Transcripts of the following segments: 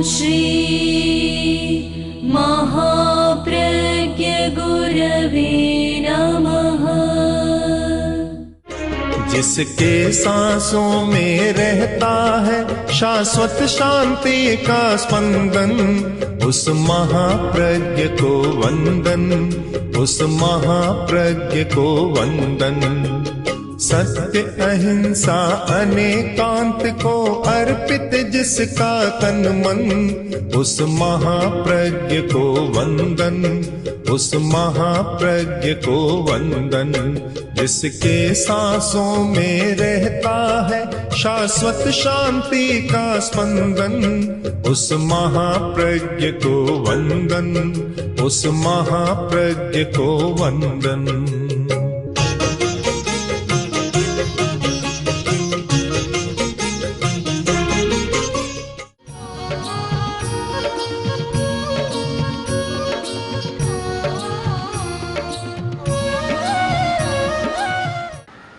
श्री महाप्रज्ञ गुरवे नमः। जिसके सांसों में रहता है शाश्वत शांति का स्पंदन, उस महाप्रज्ञ को वंदन, उस महाप्रज्ञ को वंदन। सत्य अहिंसा अनेकांत को अर्पित जिसका तन मन, उस महाप्रज्ञ को वंदन, उस महाप्रज्ञ को वंदन। जिसके सांसों में रहता है शाश्वत शांति का स्पंदन, उस महाप्रज्ञ को वंदन, उस महाप्रज्ञ को वंदन।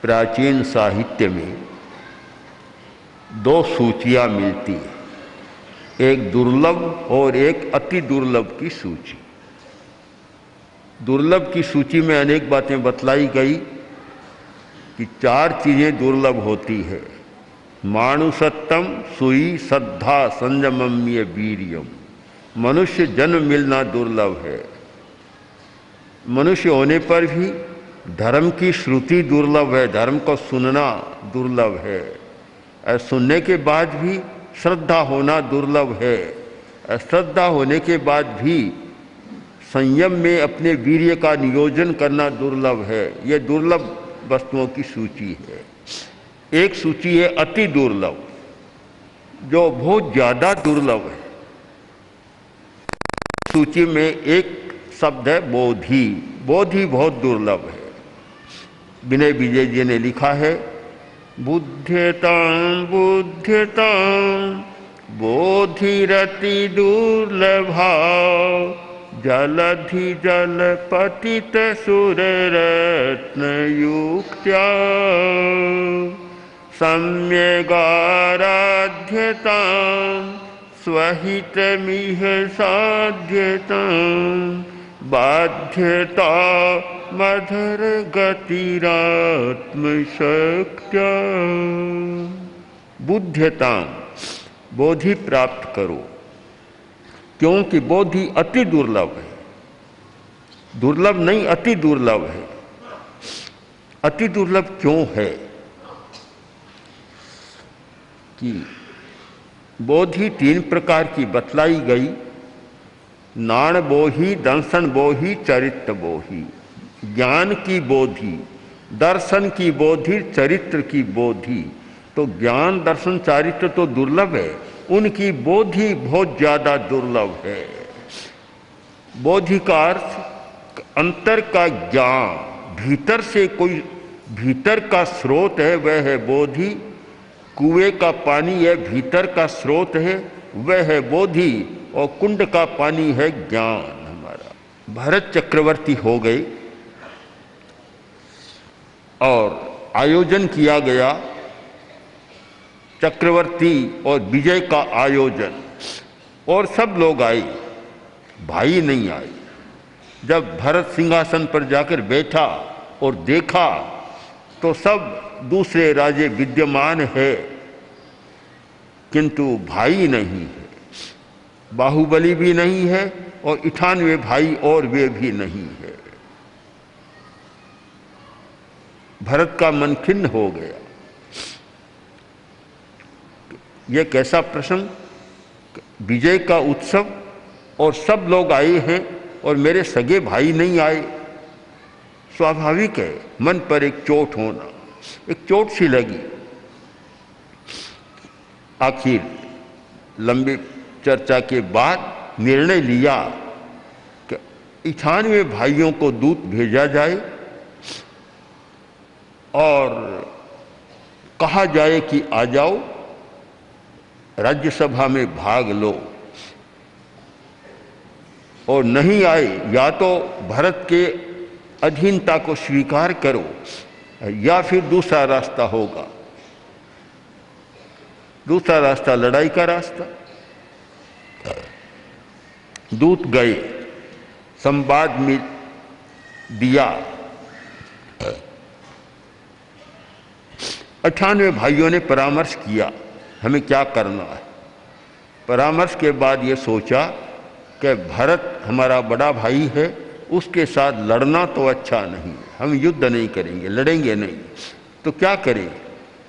प्राचीन साहित्य में दो सूचियाँ मिलती हैं, एक दुर्लभ और एक अति दुर्लभ की सूची। दुर्लभ की सूची में अनेक बातें बतलाई गई कि 4 चीज़ें दुर्लभ होती है। मानुषत्तम सुई श्रद्धा संयमम्य वीर्यम। मनुष्य जन्म मिलना दुर्लभ है। मनुष्य होने पर भी धर्म की श्रुति दुर्लभ है, धर्म को सुनना दुर्लभ है। और सुनने के बाद भी श्रद्धा होना दुर्लभ है। और श्रद्धा होने के बाद भी संयम में अपने वीर्य का नियोजन करना दुर्लभ है। ये दुर्लभ वस्तुओं की सूची है। एक सूची है अति दुर्लभ, जो बहुत ज़्यादा दुर्लभ है। सूची में एक शब्द है बोधि। बोधि बहुत दुर्लभ है। विनय विजय जी ने लिखा है, बुद्ध्यतां बुद्ध्यतां बोधिरति दुर्लभा, जलधि जल पतित सुर रत्न युक्त्या, सम्यगाराध्यतां स्वहितमिह साध्यतां, बाध्यता मधुर गतिरात्म शक्त्या। बुद्ध्यता बोधि प्राप्त करो, क्योंकि बोधि अति दुर्लभ है। दुर्लभ नहीं, अति दुर्लभ है। अति दुर्लभ क्यों है कि बोधि 3 प्रकार की बतलाई गई। नाण बोही, दर्शन बोही, चरित्र बोही। ज्ञान की बोधि, दर्शन की बोधि, चरित्र की बोधि। तो ज्ञान दर्शन चरित्र तो दुर्लभ है, उनकी बोधि बहुत ज़्यादा दुर्लभ है। बोधि का अर्थ अंतर का ज्ञान, भीतर से कोई भीतर का स्रोत है, वह है बोधि। कुएं का पानी है, भीतर का स्रोत है, वह है बोधि। और कुंड का पानी है ज्ञान हमारा। भरत चक्रवर्ती हो गए और आयोजन किया गया, चक्रवर्ती और विजय का आयोजन, और सब लोग आए, भाई नहीं आए। जब भरत सिंहासन पर जाकर बैठा और देखा तो सब दूसरे राजे विद्यमान है, किंतु भाई नहीं है। बाहुबली भी नहीं है और 98 भाई और वे भी नहीं है। भरत का मन खिन्न हो गया। यह कैसा प्रसंग, विजय का उत्सव और सब लोग आए हैं और मेरे सगे भाई नहीं आए। स्वाभाविक है मन पर एक चोट होना। एक चोट सी लगी। आखिर लंबी चर्चा के बाद निर्णय लिया कि 98 भाइयों को दूत भेजा जाए और कहा जाए कि आ जाओ, राज्यसभा में भाग लो। और नहीं आए, या तो भरत के अधीनता को स्वीकार करो या फिर दूसरा रास्ता होगा। दूसरा रास्ता लड़ाई का रास्ता। दूत गए, संवाद में दिया। 98 भाइयों ने परामर्श किया हमें क्या करना है। परामर्श के बाद ये सोचा कि भरत हमारा बड़ा भाई है, उसके साथ लड़ना तो अच्छा नहीं, हम युद्ध नहीं करेंगे, लड़ेंगे नहीं, तो क्या करें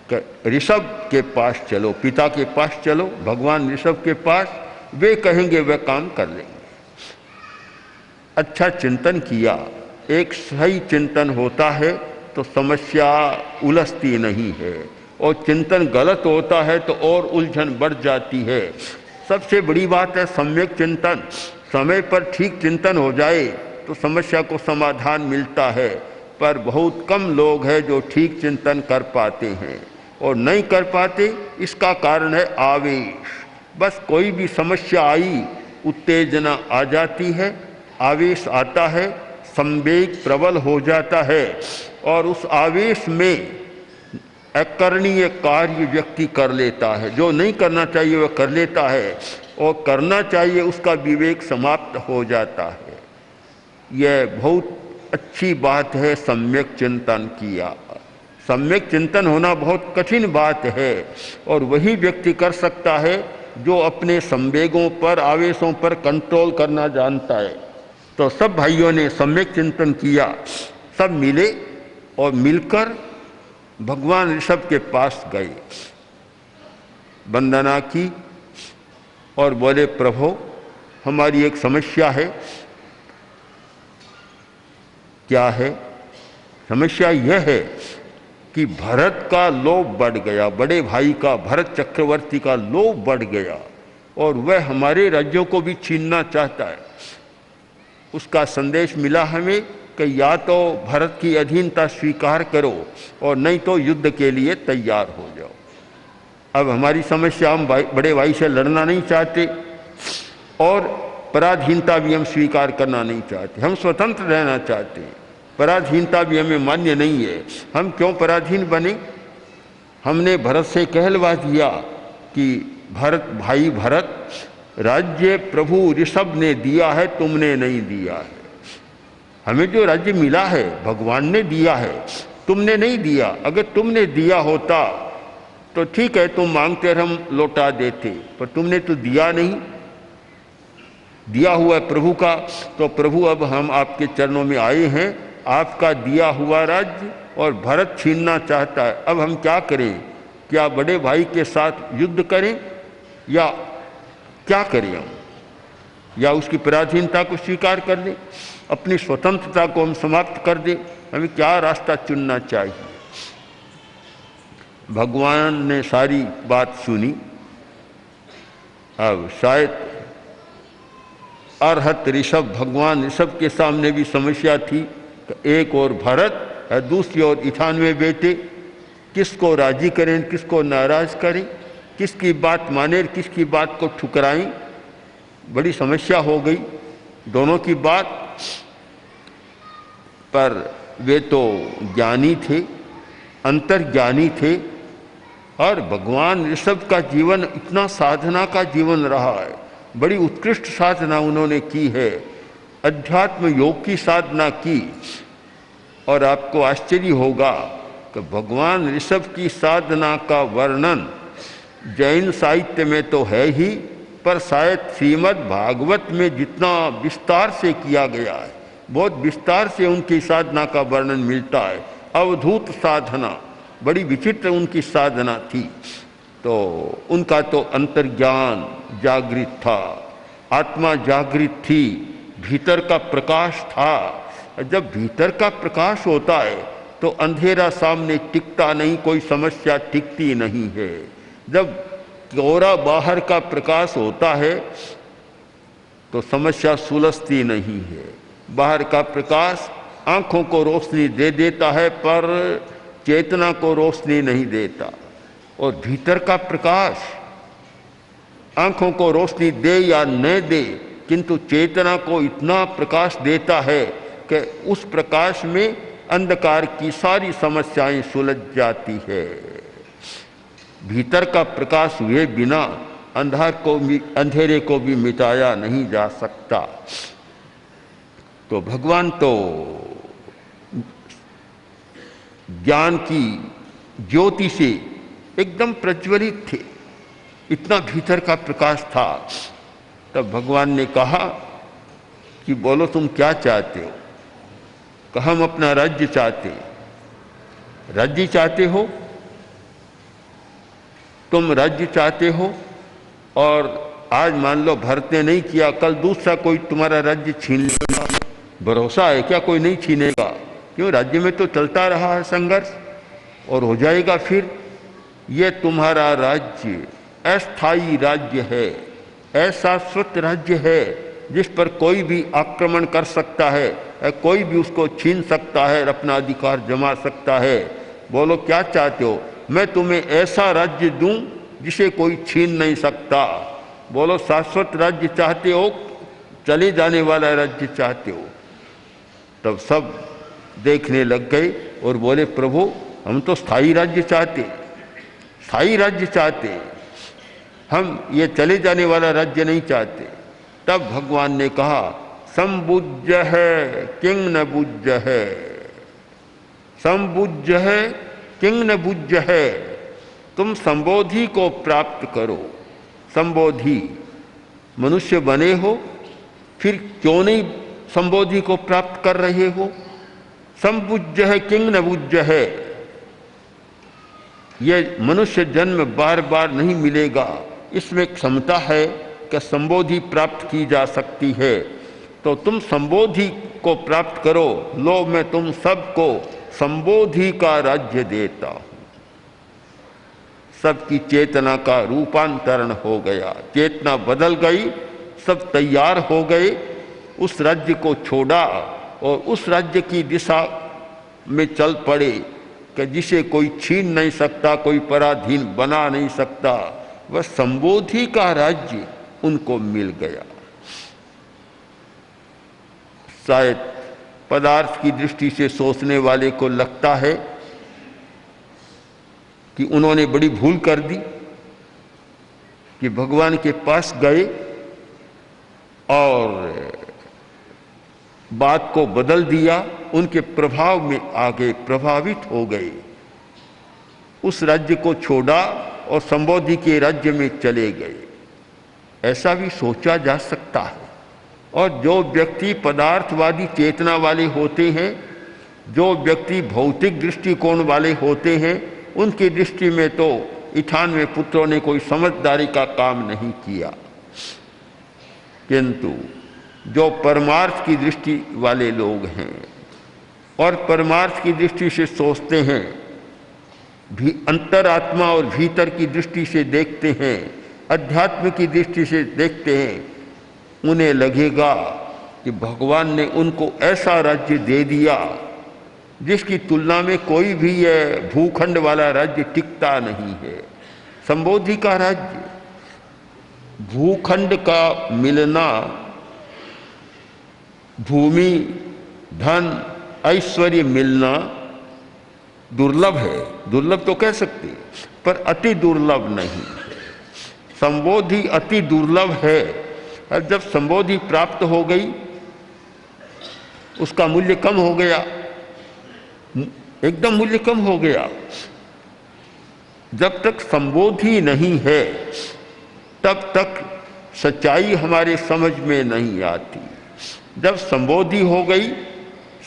कि ऋषभ के पास चलो, पिता के पास चलो, भगवान ऋषभ के पास, वे कहेंगे वह काम कर लेंगे। अच्छा चिंतन किया। एक सही चिंतन होता है तो समस्या उलझती नहीं है, और चिंतन गलत होता है तो और उलझन बढ़ जाती है। सबसे बड़ी बात है सम्यक चिंतन। समय पर ठीक चिंतन हो जाए तो समस्या को समाधान मिलता है, पर बहुत कम लोग हैं जो ठीक चिंतन कर पाते हैं, और नहीं कर पाते इसका कारण है आवेश। बस कोई भी समस्या आई, उत्तेजना आ जाती है, आवेश आता है, संवेग प्रबल हो जाता है, और उस आवेश में अकरणीय कार्य व्यक्ति कर लेता है। जो नहीं करना चाहिए वह कर लेता है, और करना चाहिए उसका विवेक समाप्त हो जाता है। यह बहुत अच्छी बात है सम्यक चिंतन किया। सम्यक चिंतन होना बहुत कठिन बात है, और वही व्यक्ति कर सकता है जो अपने संवेगों पर, आवेशों पर कंट्रोल करना जानता है। तो सब भाइयों ने सम्यक चिंतन किया, सब मिले और मिलकर भगवान ऋषभ के पास गए, वंदना की और बोले प्रभु हमारी एक समस्या है। क्या है समस्या? यह है कि भरत का लोभ बढ़ गया, बड़े भाई का, भरत चक्रवर्ती का लोभ बढ़ गया, और वह हमारे राज्यों को भी छीनना चाहता है। उसका संदेश मिला हमें कि या तो भरत की अधीनता स्वीकार करो और नहीं तो युद्ध के लिए तैयार हो जाओ। अब हमारी समस्या, हम बड़े भाई से लड़ना नहीं चाहते और पराधीनता भी हम स्वीकार करना नहीं चाहते, हम स्वतंत्र रहना चाहते हैं, पराधीनता भी हमें मान्य नहीं है। हम क्यों पराधीन बने? हमने भरत से कहलवा दिया कि भरत भाई भरत, राज्य प्रभु ऋषभ ने दिया है, तुमने नहीं दिया है। हमें जो राज्य मिला है भगवान ने दिया है, तुमने नहीं दिया। अगर तुमने दिया होता तो ठीक है, तुम मांगते हम लौटा देते, पर तुमने तो दिया नहीं। दिया हुआ है प्रभु का, तो प्रभु अब हम आपके चरणों में आए हैं, आपका दिया हुआ राज्य, और भरत छीनना चाहता है। अब हम क्या करें? क्या बड़े भाई के साथ युद्ध करें या क्या करें हम? या उसकी पराधीनता को स्वीकार कर लें, अपनी स्वतंत्रता को हम समाप्त कर दें? हमें क्या रास्ता चुनना चाहिए? भगवान ने सारी बात सुनी। अब शायद अरहत ऋषभ, भगवान ऋषभ के सामने भी समस्या थी। एक और भरत है, दूसरी ओर 98 बेटे, किसको राजी करें, किसको नाराज करें, किसकी बात माने, किसकी बात को ठुकराएं? बड़ी समस्या हो गई दोनों की बात। पर वे तो ज्ञानी थे, अंतर्ज्ञानी थे, और भगवान ऋषभ का जीवन इतना साधना का जीवन रहा है, बड़ी उत्कृष्ट साधना उन्होंने की है, अध्यात्म योग की साधना की। और आपको आश्चर्य होगा कि भगवान ऋषभ की साधना का वर्णन जैन साहित्य में तो है ही, पर शायद श्रीमद् भागवत में जितना विस्तार से किया गया है, बहुत विस्तार से उनकी साधना का वर्णन मिलता है। अवधूत साधना, बड़ी विचित्र उनकी साधना थी। तो उनका तो अंतर्ज्ञान जागृत था, आत्मा जागृत थी, भीतर का प्रकाश था। जब भीतर का प्रकाश होता है तो अंधेरा सामने टिकता नहीं, कोई समस्या टिकती नहीं है। जब कोहरा बाहर का प्रकाश होता है तो समस्या सुलझती नहीं है। बाहर का प्रकाश आँखों को रोशनी दे देता है, पर चेतना को रोशनी नहीं देता। और भीतर का प्रकाश आँखों को रोशनी दे या न दे, किंतु चेतना को इतना प्रकाश देता है कि उस प्रकाश में अंधकार की सारी समस्याएं सुलझ जाती है। भीतर का प्रकाश हुए बिना अंधेरे को भी मिटाया नहीं जा सकता। तो भगवान तो ज्ञान की ज्योति से एकदम प्रज्वलित थे, इतना भीतर का प्रकाश था। तब भगवान ने कहा कि बोलो तुम क्या चाहते हो? कहा हम अपना राज्य चाहते। राज्य चाहते हो? तुम राज्य चाहते हो और आज मान लो भरत ने नहीं किया, कल दूसरा कोई तुम्हारा राज्य छीन लेगा, भरोसा है क्या कोई नहीं छीनेगा? क्यों? राज्य में तो चलता रहा है संघर्ष और हो जाएगा। फिर ये तुम्हारा राज्य अस्थायी राज्य है, अशाश्वत राज्य है, जिस पर कोई भी आक्रमण कर सकता है, कोई भी उसको छीन सकता है, अपना अधिकार जमा सकता है। बोलो क्या चाहते हो? मैं तुम्हें ऐसा राज्य दूं जिसे कोई छीन नहीं सकता। बोलो शाश्वत राज्य चाहते हो, चले जाने वाला राज्य चाहते हो? तब सब देखने लग गए और बोले प्रभु हम तो स्थायी राज्य चाहते, स्थायी राज्य चाहते, हम ये चले जाने वाला राज्य नहीं चाहते। तब भगवान ने कहा संबुज्य है किंग न बुज्य है, संबुज्य है किंग न बुज्य है। तुम संबोधि को प्राप्त करो। संबोधि मनुष्य बने हो, फिर क्यों नहीं संबोधि को प्राप्त कर रहे हो? संबुज्य है किंग न बुज्य है। यह मनुष्य जन्म बार बार नहीं मिलेगा, इसमें क्षमता है कि संबोधि प्राप्त की जा सकती है। तो तुम संबोधि को प्राप्त करो। लो मैं तुम सबको संबोधि का राज्य देता हूं। सबकी चेतना का रूपांतरण हो गया, चेतना बदल गई, सब तैयार हो गए, उस राज्य को छोड़ा और उस राज्य की दिशा में चल पड़े कि जिसे कोई छीन नहीं सकता, कोई पराधीन बना नहीं सकता। वह संबोधि का राज्य उनको मिल गया। शायद पदार्थ की दृष्टि से सोचने वाले को लगता है कि उन्होंने बड़ी भूल कर दी कि भगवान के पास गए और बात को बदल दिया, उनके प्रभाव में आ गए, प्रभावित हो गए, उस राज्य को छोड़ा और संबोधि के राज्य में चले गए। ऐसा भी सोचा जा सकता है। और जो व्यक्ति पदार्थवादी चेतना वाले होते हैं, जो व्यक्ति भौतिक दृष्टिकोण वाले होते हैं, उनकी दृष्टि में तो 98 पुत्रों ने कोई समझदारी का काम नहीं किया। किंतु जो परमार्थ की दृष्टि वाले लोग हैं और परमार्थ की दृष्टि से सोचते हैं, भी अंतरात्मा और भीतर की दृष्टि से देखते हैं, अध्यात्म की दृष्टि से देखते हैं, उन्हें लगेगा कि भगवान ने उनको ऐसा राज्य दे दिया जिसकी तुलना में कोई भी यह भूखंड वाला राज्य टिकता नहीं है। संबोधि का राज्य, भूखंड का मिलना, भूमि, धन, ऐश्वर्य मिलना दुर्लभ है। दुर्लभ तो कह सकते, पर अति दुर्लभ नहीं। संबोधि अति दुर्लभ है। और जब संबोधि प्राप्त हो गई, उसका मूल्य कम हो गया, एकदम मूल्य कम हो गया। जब तक संबोधि नहीं है, तब तक सच्चाई हमारे समझ में नहीं आती। जब संबोधि हो गई,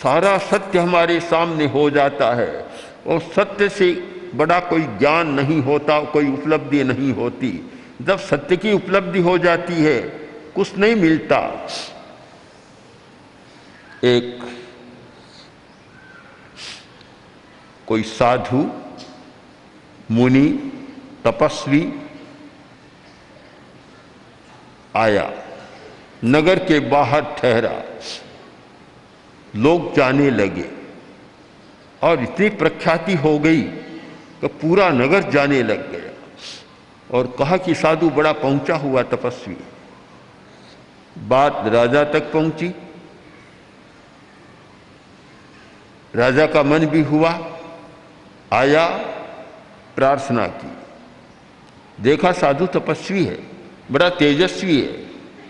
सारा सत्य हमारे सामने हो जाता है और सत्य से बड़ा कोई ज्ञान नहीं होता, कोई उपलब्धि नहीं होती। जब सत्य की उपलब्धि हो जाती है, कुछ नहीं मिलता। एक कोई साधु, मुनि, तपस्वी आया, नगर के बाहर ठहरा, लोग जाने लगे और इतनी प्रख्याति हो गई कि पूरा नगर जाने लग गया और कहा कि साधु बड़ा पहुंचा हुआ तपस्वी। बात राजा तक पहुंची, राजा का मन भी हुआ, आया, प्रार्थना की, देखा साधु तपस्वी है, बड़ा तेजस्वी है।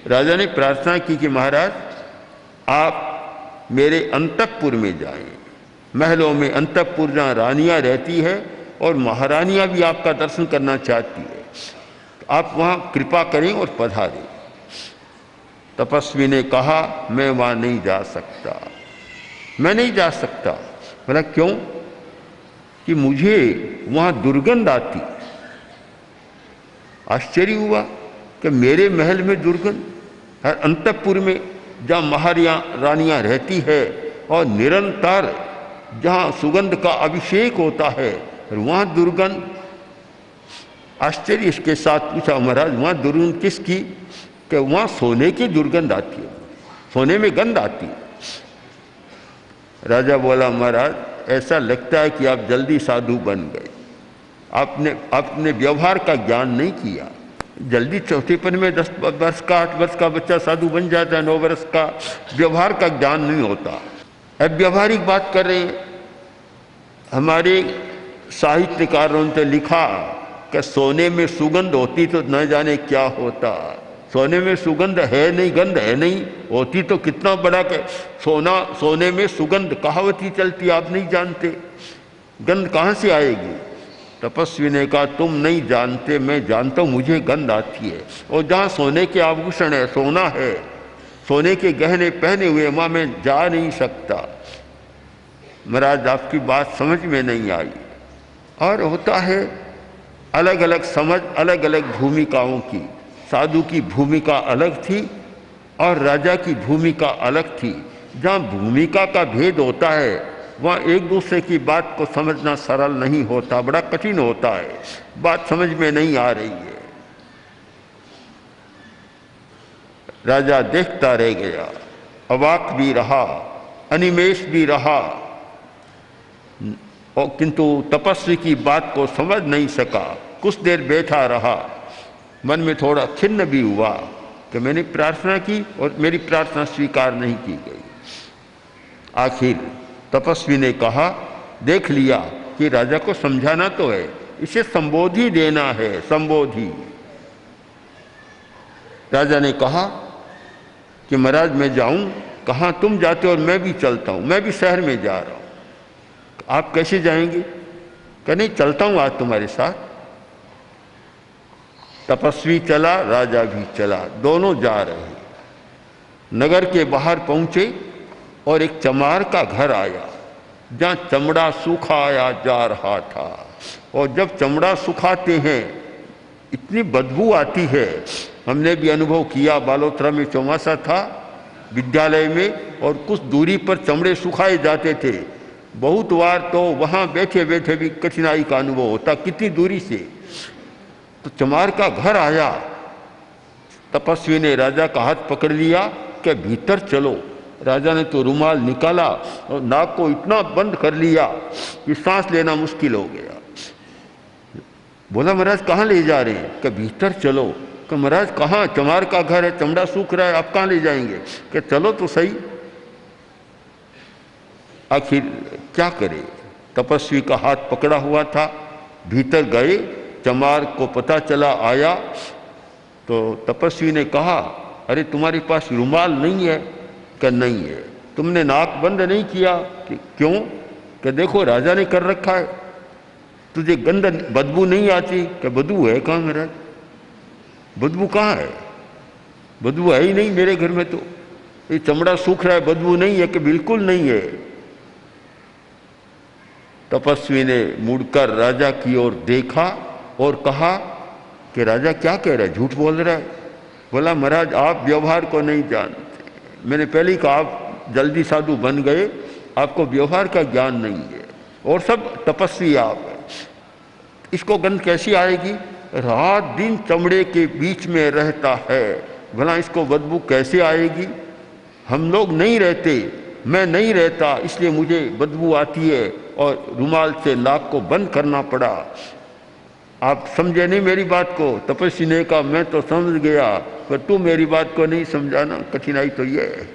राजा ने प्रार्थना की कि महाराज आप मेरे अंतःपुर में जाएं, महलों में अंतःपुर जहाँ रानियाँ रहती है और महारानियाँ भी आपका दर्शन करना चाहती है, आप वहाँ कृपा करें और पधारें। तपस्वी ने कहा मैं वहाँ नहीं जा सकता, मैं नहीं जा सकता। बोला क्यों? कि मुझे वहाँ दुर्गंध आती। आश्चर्य हुआ कि मेरे महल में दुर्गंध, हर अंतःपुर में जहाँ महारानियाँ रहती है और निरंतर जहाँ सुगंध का अभिषेक होता है, और वहाँ दुर्गंध। आश्चर्य इसके साथ पूछा महाराज वहाँ दुर्गंध किसकी? कि वहाँ सोने की दुर्गंध आती है, सोने में गंध आती है। राजा बोला महाराज ऐसा लगता है कि आप जल्दी साधु बन गए, आपने व्यवहार का ज्ञान नहीं किया। जल्दी चौथेपन में 10 वर्ष का 8 वर्ष का बच्चा साधु बन जाता है, 9 वर्ष का। व्यवहार का ज्ञान नहीं होता। अब व्यवहारिक बात कर रहे हैं। हमारे साहित्यकारों ने लिखा कि सोने में सुगंध होती तो न जाने क्या होता। सोने में सुगंध है नहीं, गंध है नहीं, होती तो कितना बड़ा के सोने में सुगंध कहावत ही चलती, आप नहीं जानते, गंध कहाँ से आएगी? तपस्वी ने कहा तुम नहीं जानते, मैं जानता हूँ, मुझे गंध आती है। और जहाँ सोने के आभूषण है, सोना है, सोने के गहने पहने हुए, वहाँ मैं जा नहीं सकता। महाराज आपकी बात समझ में नहीं आई। और होता है अलग अलग समझ, अलग अलग भूमिकाओं की। साधु की भूमिका अलग थी और राजा की भूमिका अलग थी। जहाँ भूमिका का भेद होता है वहाँ एक दूसरे की बात को समझना सरल नहीं होता, बड़ा कठिन होता है, बात समझ में नहीं आ रही है। राजा देखता रह गया, अवाक भी रहा, अनिमेष भी रहा, और किंतु तपस्वी की बात को समझ नहीं सका। कुछ देर बैठा रहा, मन में थोड़ा खिन्न भी हुआ कि मैंने प्रार्थना की और मेरी प्रार्थना स्वीकार नहीं की गई। आखिर तपस्वी ने कहा देख लिया कि राजा को समझाना तो है, इसे संबोधि देना है, संबोधि। राजा ने कहा कि महाराज मैं जाऊं। कहाँ? तुम जाते हो और मैं भी चलता हूं, मैं भी शहर में जा रहा हूं। आप कैसे जाएंगे? कहा नहीं चलता हूं आज तुम्हारे साथ। तपस्वी चला, राजा भी चला, दोनों जा रहे। नगर के बाहर पहुंचे और एक चमार का घर आया जहाँ चमड़ा सुखाया जा रहा था। और जब चमड़ा सुखाते हैं इतनी बदबू आती है, हमने भी अनुभव किया। बालोतरा में चौमासा था विद्यालय में, और कुछ दूरी पर चमड़े सुखाए जाते थे। बहुत बार तो वहाँ बैठे बैठे भी कठिनाई का अनुभव होता, कितनी दूरी से। तो चमार का घर आया, तपस्वी ने राजा का हाथ पकड़ लिया कि भीतर चलो। राजा ने तो रुमाल निकाला और नाक को इतना बंद कर लिया कि सांस लेना मुश्किल हो गया। बोला महाराज कहाँ ले जा रहे हैं? कि भीतर चलो। कि महाराज कहाँ? चमार का घर है, चमड़ा सूख रहा है, आप कहाँ ले जाएंगे? कि चलो तो सही। आखिर क्या करे? तपस्वी का हाथ पकड़ा हुआ था, भीतर गए। चमार को पता चला, आया तो तपस्वी ने कहा अरे तुम्हारे पास रुमाल नहीं है? कि नहीं है। तुमने नाक बंद नहीं किया? कि क्यों? कि देखो राजा ने कर रखा है, तुझे गंध बदबू नहीं आती? कि बदबू है कहाँ महाराज? बदबू कहाँ है? बदबू है ही नहीं मेरे घर में, तो ये चमड़ा सूख रहा है, बदबू नहीं है? कि बिल्कुल नहीं है। तपस्वी ने मुड़कर राजा की ओर देखा और कहा कि राजा क्या कह रहा है, झूठ बोल रहा है। बोला महाराज आप व्यवहार को नहीं जानते, मैंने पहले ही कहा आप जल्दी साधु बन गए, आपको व्यवहार का ज्ञान नहीं है, और सब तपस्वी आप है। इसको गंध कैसी आएगी? रात दिन चमड़े के बीच में रहता है, भला इसको बदबू कैसे आएगी? हम लोग नहीं रहते, मैं नहीं रहता, इसलिए मुझे बदबू आती है और रुमाल से नाक को बंद करना पड़ा। आप समझे नहीं मेरी बात को? तपस्वी ने कहा मैं तो समझ गया, पर तू मेरी बात को नहीं समझाना, कठिनाई तो ये है।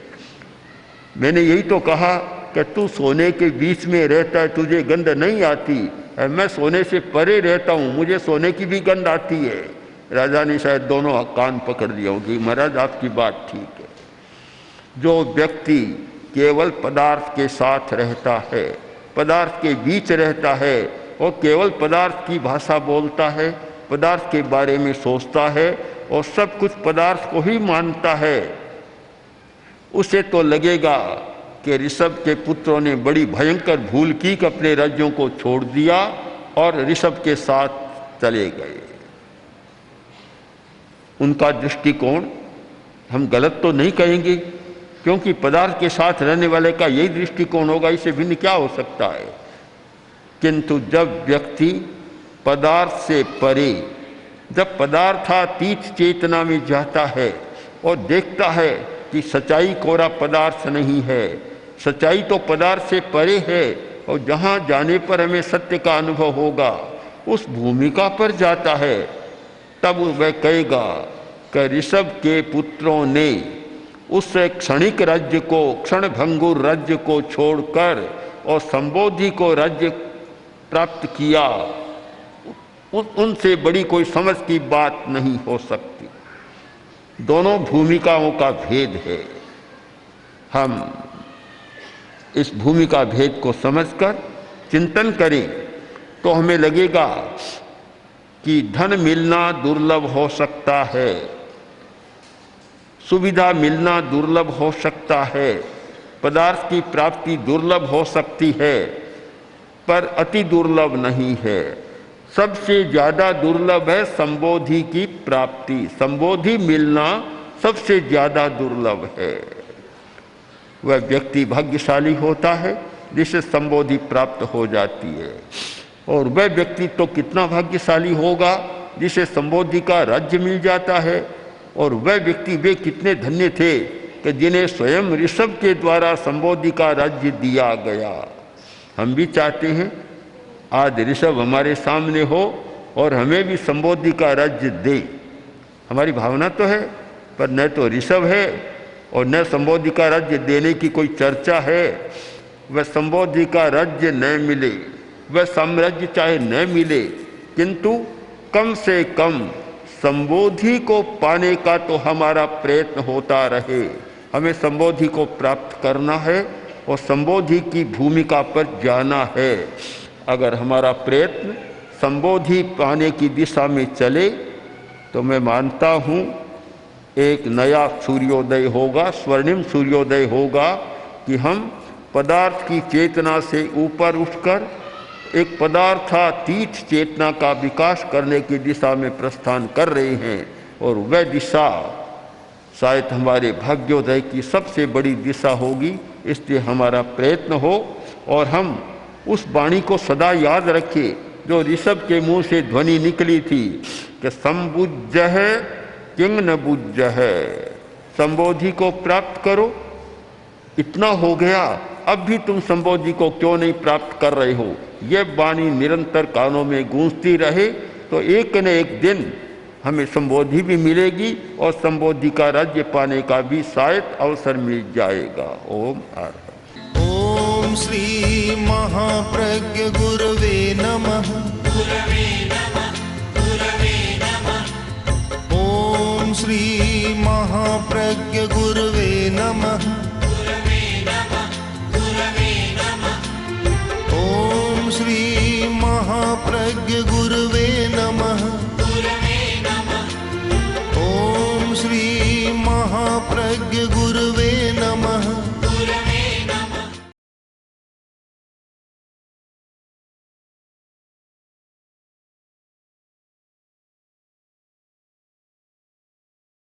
मैंने यही तो कहा कि तू सोने के बीच में रहता है, तुझे गंध नहीं आती। मैं सोने से परे रहता हूँ, मुझे सोने की भी गंध आती है। राजा ने शायद दोनों कान पकड़ लिया होगी, महाराज आपकी बात ठीक है। जो व्यक्ति केवल पदार्थ के साथ रहता है, पदार्थ के बीच रहता है और केवल पदार्थ की भाषा बोलता है, पदार्थ के बारे में सोचता है और सब कुछ पदार्थ को ही मानता है, उसे तो लगेगा कि ऋषभ के पुत्रों ने बड़ी भयंकर भूल की कि अपने राज्यों को छोड़ दिया और ऋषभ के साथ चले गए। उनका दृष्टिकोण हम गलत तो नहीं कहेंगे, क्योंकि पदार्थ के साथ रहने वाले का यही दृष्टिकोण होगा, इससे भिन्न क्या हो सकता है। किंतु जब व्यक्ति पदार्थ से परे, जब पदार्थातीत चेतना में जाता है और देखता है कि सच्चाई कोरा पदार्थ नहीं है, सच्चाई तो पदार्थ से परे है और जहाँ जाने पर हमें सत्य का अनुभव होगा उस भूमिका पर जाता है, तब वह कहेगा कि ऋषभ के पुत्रों ने उस क्षणिक राज्य को, क्षणभंगुर राज्य को छोड़कर और संबोधि को राज्य प्राप्त किया, उनसे बड़ी कोई समझ की बात नहीं हो सकती। दोनों भूमिकाओं का भेद है। हम इस भूमिका भेद को समझकर चिंतन करें तो हमें लगेगा कि धन मिलना दुर्लभ हो सकता है, सुविधा मिलना दुर्लभ हो सकता है, पदार्थ की प्राप्ति दुर्लभ हो सकती है, पर अति दुर्लभ नहीं है। सबसे ज़्यादा दुर्लभ है संबोधि की प्राप्ति, संबोधि मिलना सबसे ज़्यादा दुर्लभ है। वह व्यक्ति भाग्यशाली होता है जिसे संबोधि प्राप्त हो जाती है, और वह व्यक्ति तो कितना भाग्यशाली होगा जिसे संबोधि का राज्य मिल जाता है, और वह व्यक्ति वे कितने धन्य थे कि जिन्हें स्वयं ऋषभ के द्वारा संबोधि का राज्य दिया गया। हम भी चाहते हैं आज ऋषभ हमारे सामने हो और हमें भी संबोधि का राज्य दे। हमारी भावना तो है, पर न तो ऋषभ है और न संबोधि का राज्य देने की कोई चर्चा है। वह संबोधि का राज्य न मिले, वह साम्राज्य चाहे न मिले, किंतु कम से कम संबोधि को पाने का तो हमारा प्रयत्न होता रहे। हमें संबोधि को प्राप्त करना है और संबोधि की भूमिका पर जाना है। अगर हमारा प्रयत्न संबोधि पाने की दिशा में चले तो मैं मानता हूँ एक नया सूर्योदय होगा, स्वर्णिम सूर्योदय होगा कि हम पदार्थ की चेतना से ऊपर उठकर एक पदार्थातीत चेतना का विकास करने की दिशा में प्रस्थान कर रहे हैं, और वह दिशा शायद हमारे भाग्योदय की सबसे बड़ी दिशा होगी। इसलिए हमारा प्रयत्न हो और हम उस वाणी को सदा याद रखें जो ऋषभ के मुंह से ध्वनि निकली थी कि संबुज्य है किंग न बुज्य है, संबोधि को प्राप्त करो। इतना हो गया, अब भी तुम संबोधि को क्यों नहीं प्राप्त कर रहे हो? ये वाणी निरंतर कानों में गूंजती रहे तो एक न एक दिन हमें संबोधि भी मिलेगी और संबोधि का राज्य पाने का भी शायद अवसर मिल जाएगा। ओम आर ओम श्री महाप्रज्ञ गुरवे नमः। ओम श्री महाप्रज्ञ गुरवे नमः। ओम श्री महाप्रज्ञ गुरवे नमः। ओम श्री महाप्रज्ञ गुरवे